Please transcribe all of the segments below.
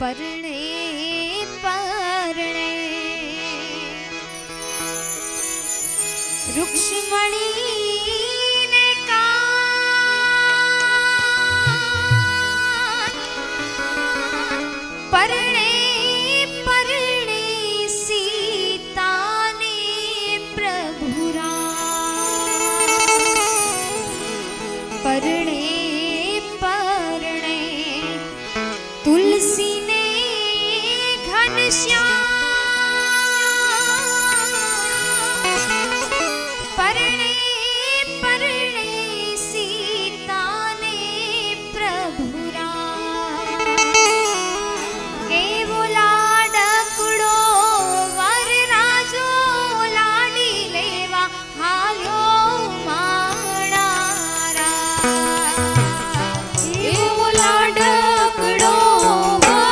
परणे परणे रुक्ष्मणी ने कान परणे परणे सीता ने प्रभु राम परणे परणे तुलसी ने घनश्याम परणे परणे सीता ने प्रभु राम केवो लाडकड़ो वर राजो लाडी लेवा हालो माणारा केवो लाडकड़ो वर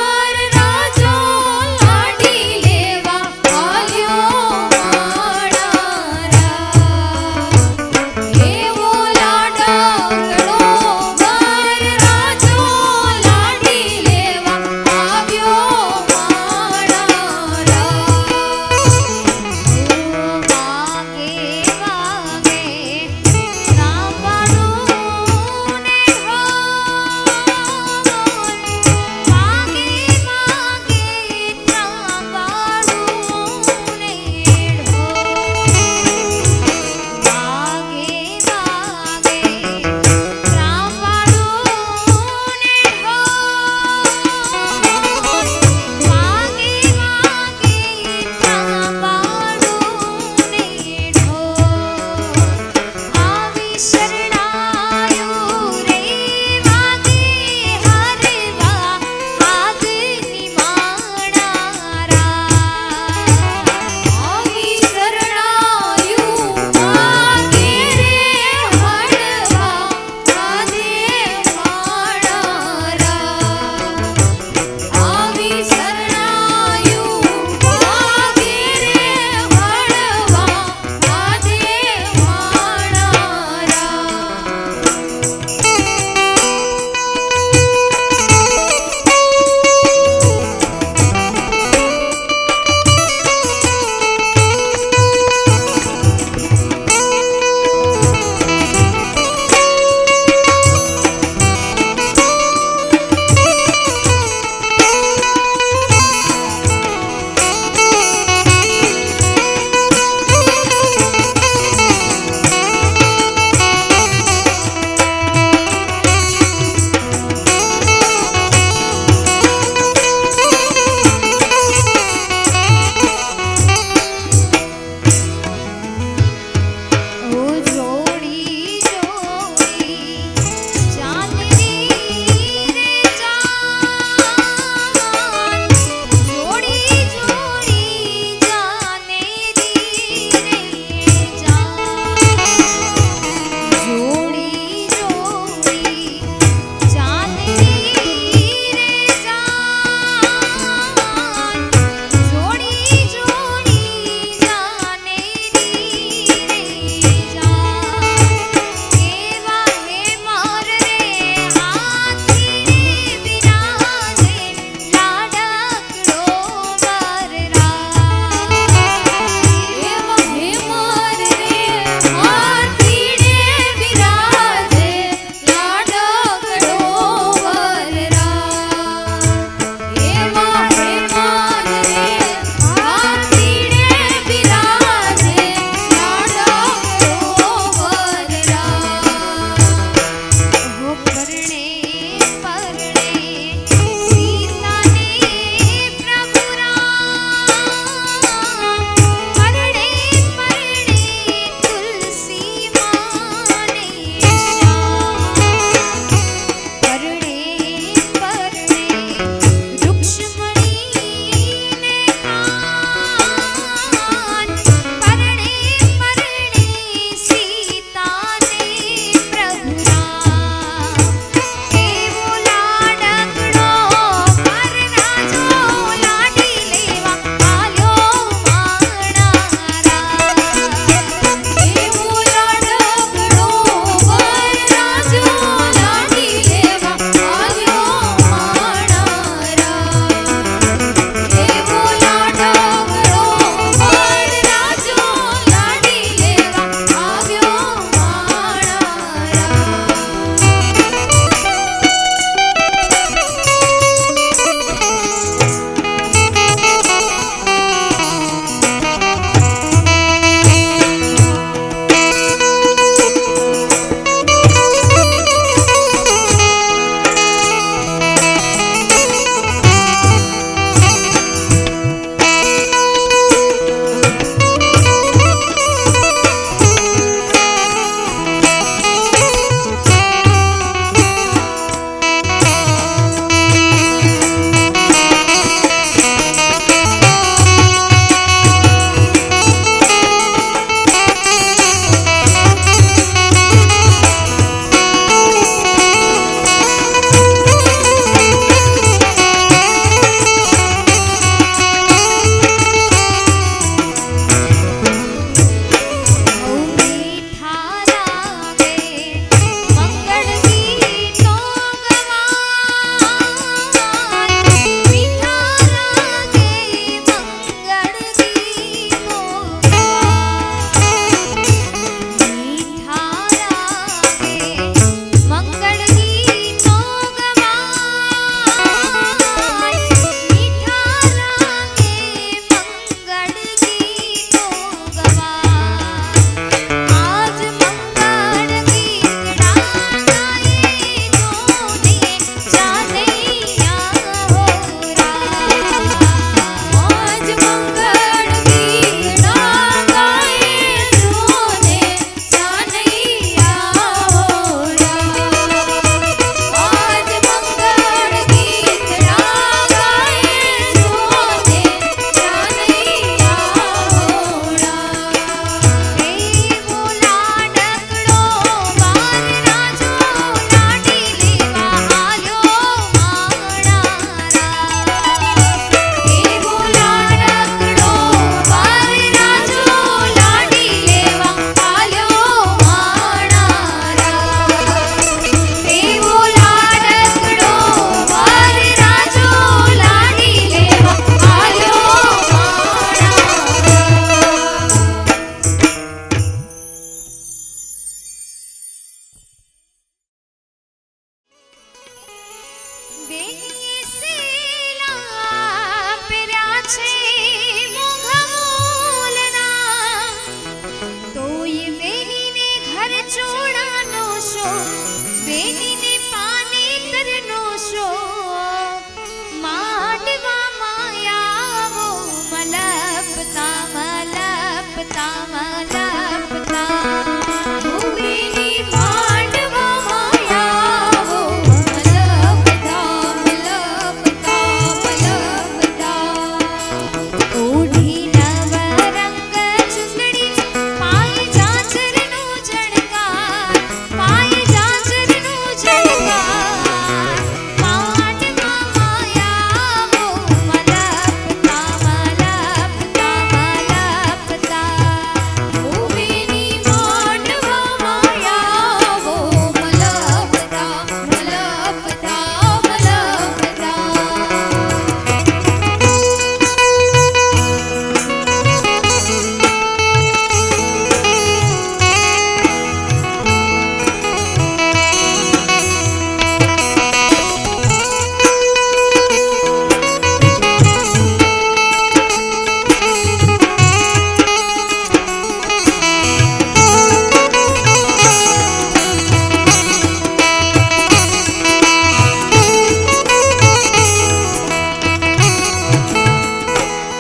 બેનીએ સેલા પહેર્યા છે મોઘમૂલના, તોય બેનીને ઘર ચોળાનો શોખ, બેનીને પાનેતરનો શોખ, માંડવામાં આવો મલપતા મલપતા મલપતા, ઓ બેની માંડવામાં આવો મલપતા મલપતા મલપતા, ઓઢી નવરંગ ચૂંદડી, પાય ઝાંઝરનો ઝણકાર, પાય ઝાંઝરનો ઝણકાર, માંડવામાં આવો મલપતા મલપતા મલપતા, ઓ બેની માંડવામાં આવો મલપતા મલપતા મલપતા.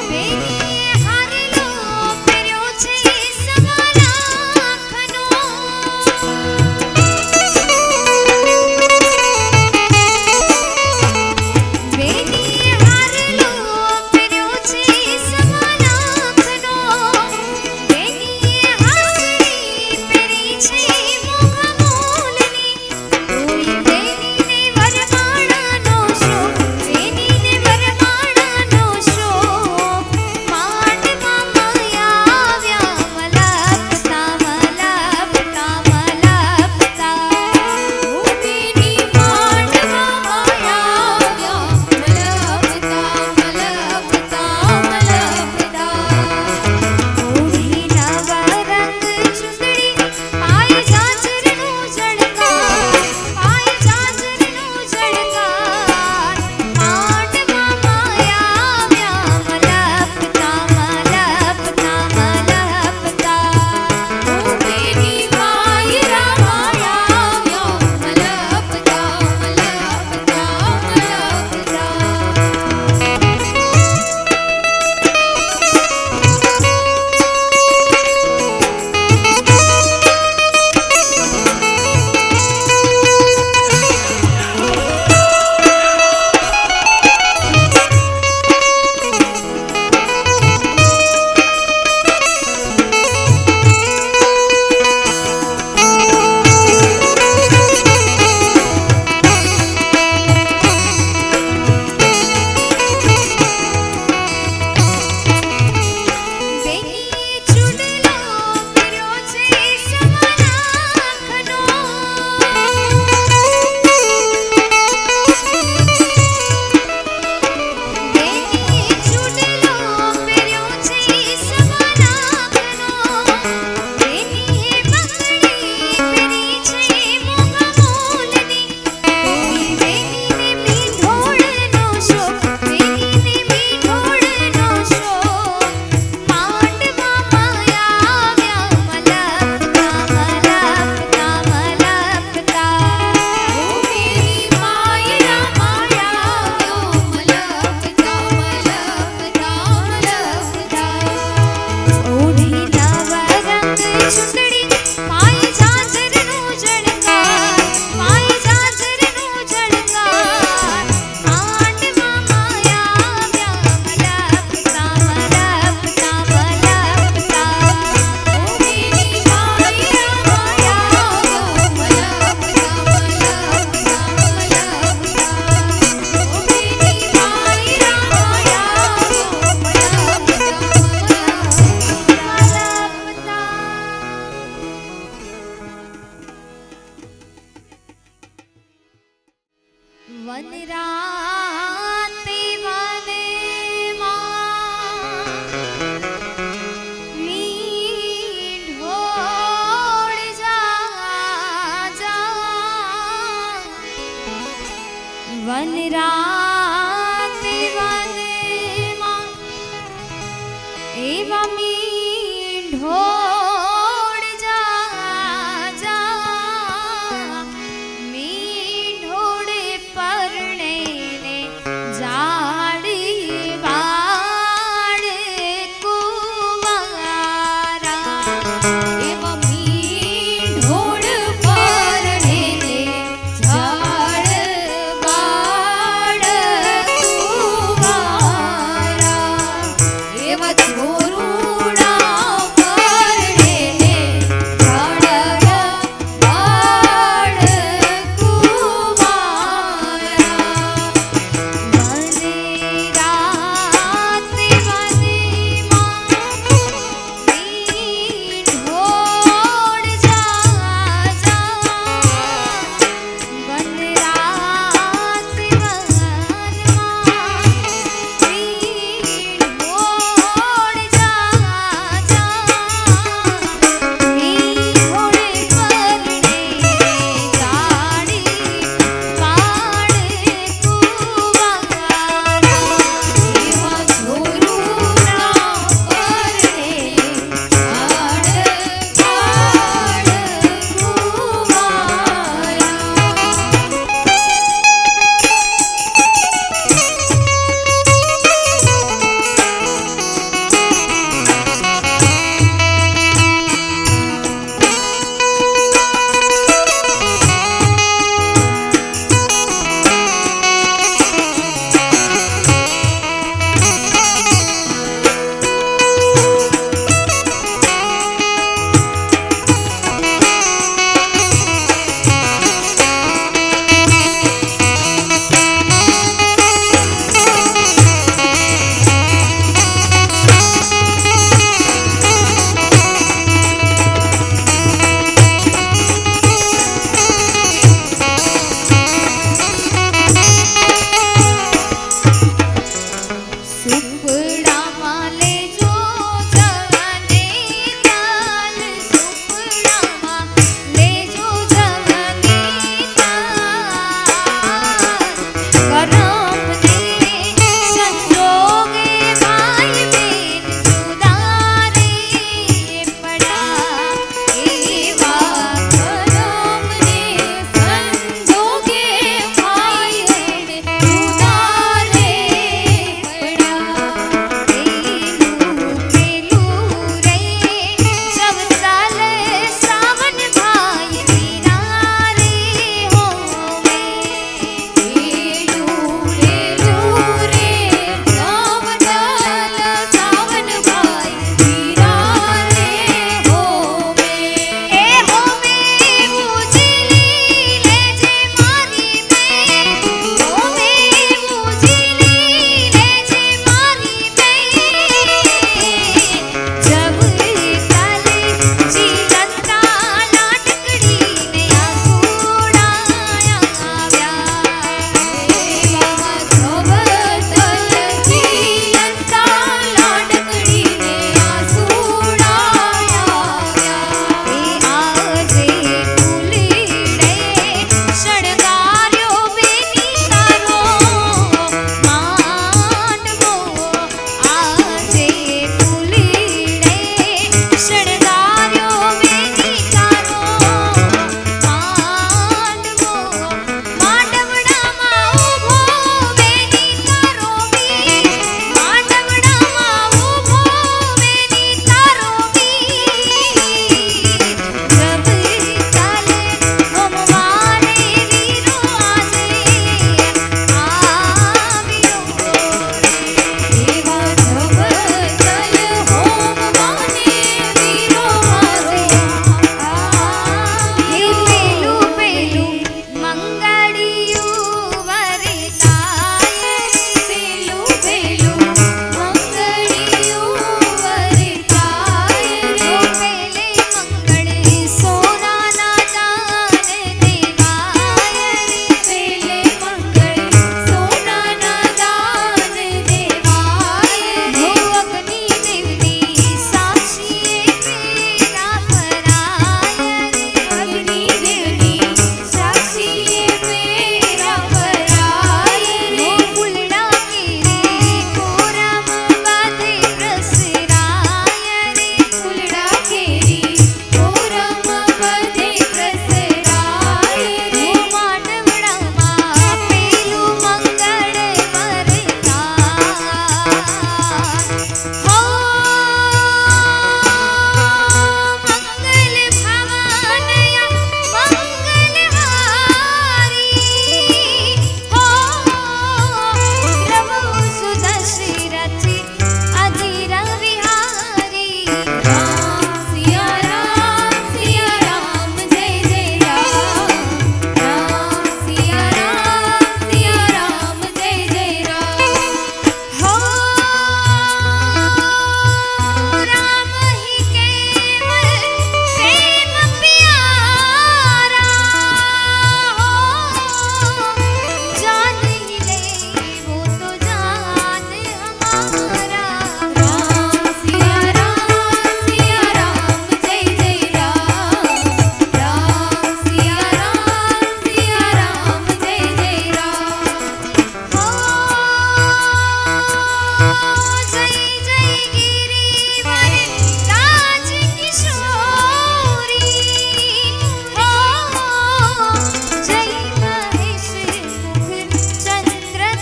બેનીએ હારલો પહેર્યો છે સવા લાખનો, બેનીએ હારલો પહેર્યો છે સવા લાખનો, બેનીએ હાસડી પહેરી છે મોઘમૂલની, તોય બેનીને વરમાળાનો શોખ, બેનીને વરમાળાનો શોખ, માંડવામાં આવ્યા મલપતા મલપતા મલપતા, ઓ બેની માંડવામાં આવ્યા મલપતા મલપતા મલપતા, ઓઢી નવરંગ ચૂંદડી, પાય ઝાંઝરનો ઝણકાર, પાય ઝાંઝરનો ઝણકાર, માંડવામાં આવ્યા મલપતા મલપતા મલપતા, ઓ બેની વાયરામાં આવ્યા મલપતા બેનીએ ચૂડલો પહેર્યો છે સવા લાખનો, બેનીએ ચૂડલો પહેર્યો છે સવા લાખનો, બેનીએ બંગડી પહેરી છે મોઘમૂલની, તોય બેનીને મીંઢોળનો શોખ, બેનીને મીંઢોળનો શોખ, માંડવામાં આવ્યા મલપતા મલપતા મલપતા, ઓ બેની વાયરામાં આવ્યો મલપતા મલપતા મલપતા, ઓઢી નવરંગ ચૂંદડી, પાય ઝાંઝરનો ઝણકાર, પાય ઝાંઝરનો ઝણકાર, માંડવામાં આવ્યા મલપતા મલપતા મલપતા, ઓ બેની વાયરામાં આવ્યો મલપતા મલપતા મલપતા, ઓ બેની વાયરામાં આવ્યો વનરાતે વનમાં મીંઢોળ જા જા, वन रात वन मां एवा मीढोड़ जा जा मीढोड़ परणे ने जाड़ी बाड़ कुमारा एवा मीढोड़ परणे ने जाड़ बाड़ कुमारा एवा छोरूड़ा परणे ने जाड़ बाड़ कुमारा वने रात वने मां मीढोड़ जा जा वने रात वन मां मीढोड़ जा जा मीढोड़ परणे जाड़ी बाड़ कुमारा एवा छोरूड़ा परणे जाड़ बाड़ सुपड़ा माले जो जवने ताल सुपड़ा माले जो जवने ताल करम ने संजोगे भाई बेन जुदारे पड़ा एवा करम ने संजोगे भाई बेन जुदारे पड़ा केलू रे जब साले सावन भाई मीरा रे होवे केलू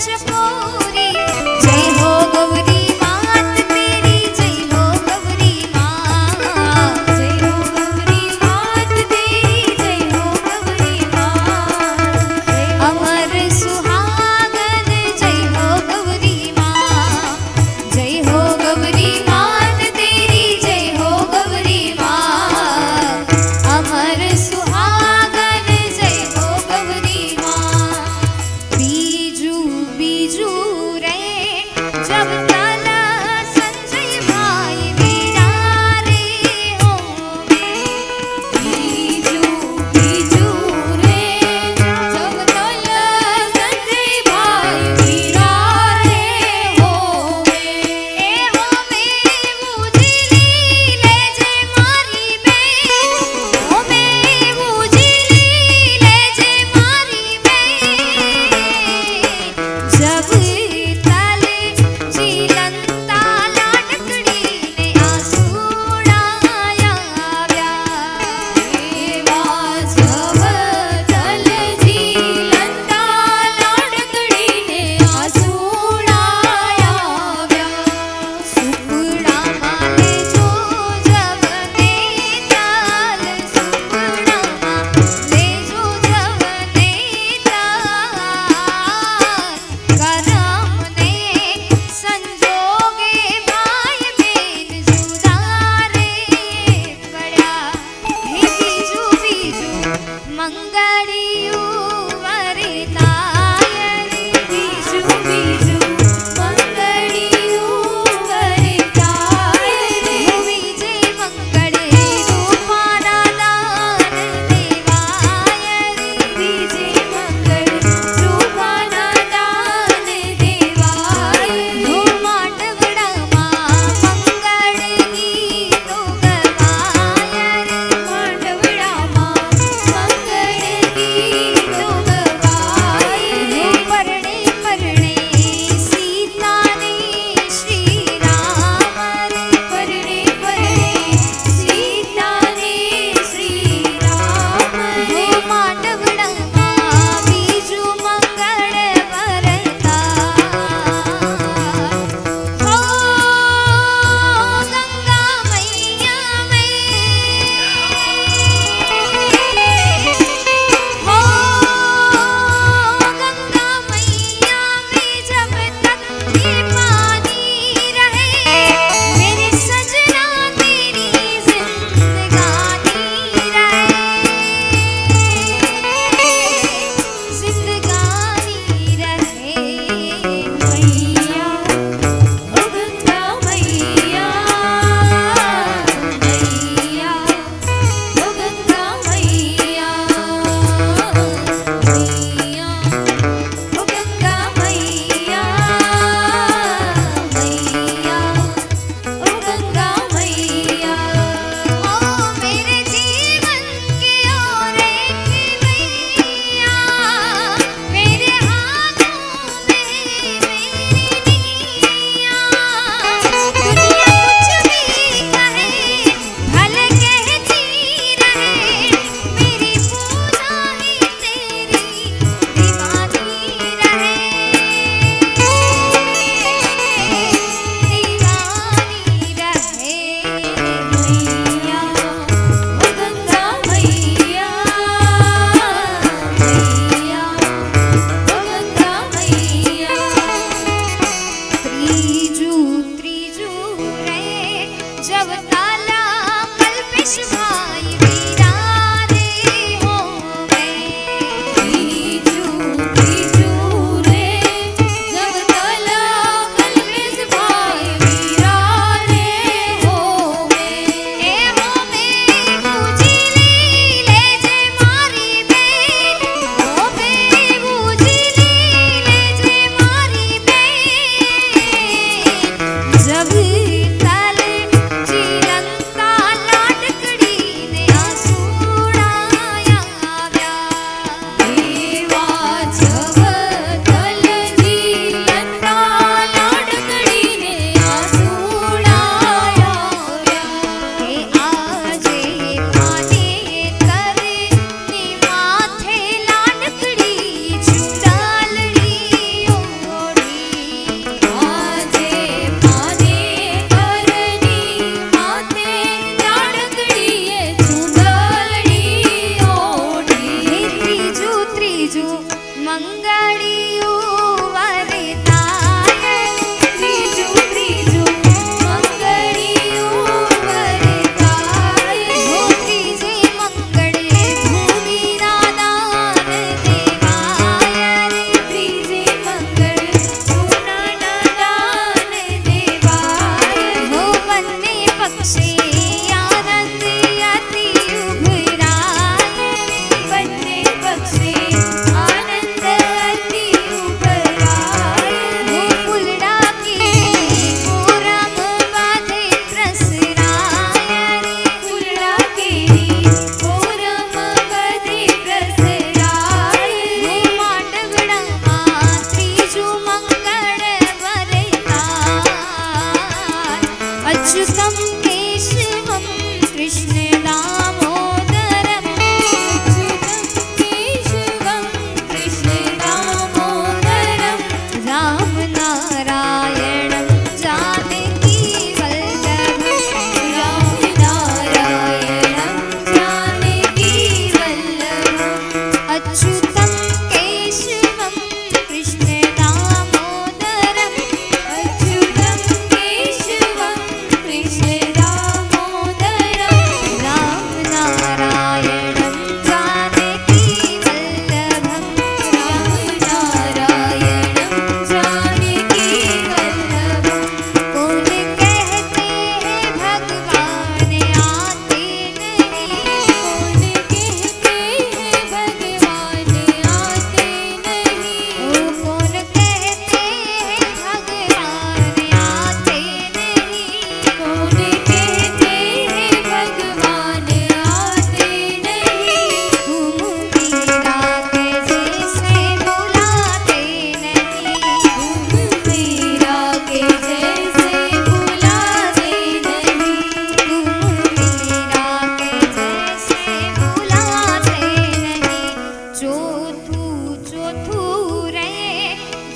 चकोरी। जय हो गौरी मात तेरी, जय हो गौरी मात। जय हो गौरी मात तेरी, जय हो गौरी मात। अमर सुहागन जय हो गौरी मात। जय हो गौरी मात तेरी, जय हो गौरी मात। अमर सुहागन जय हो गौरी मात। बीजू बीजू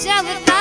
जब तक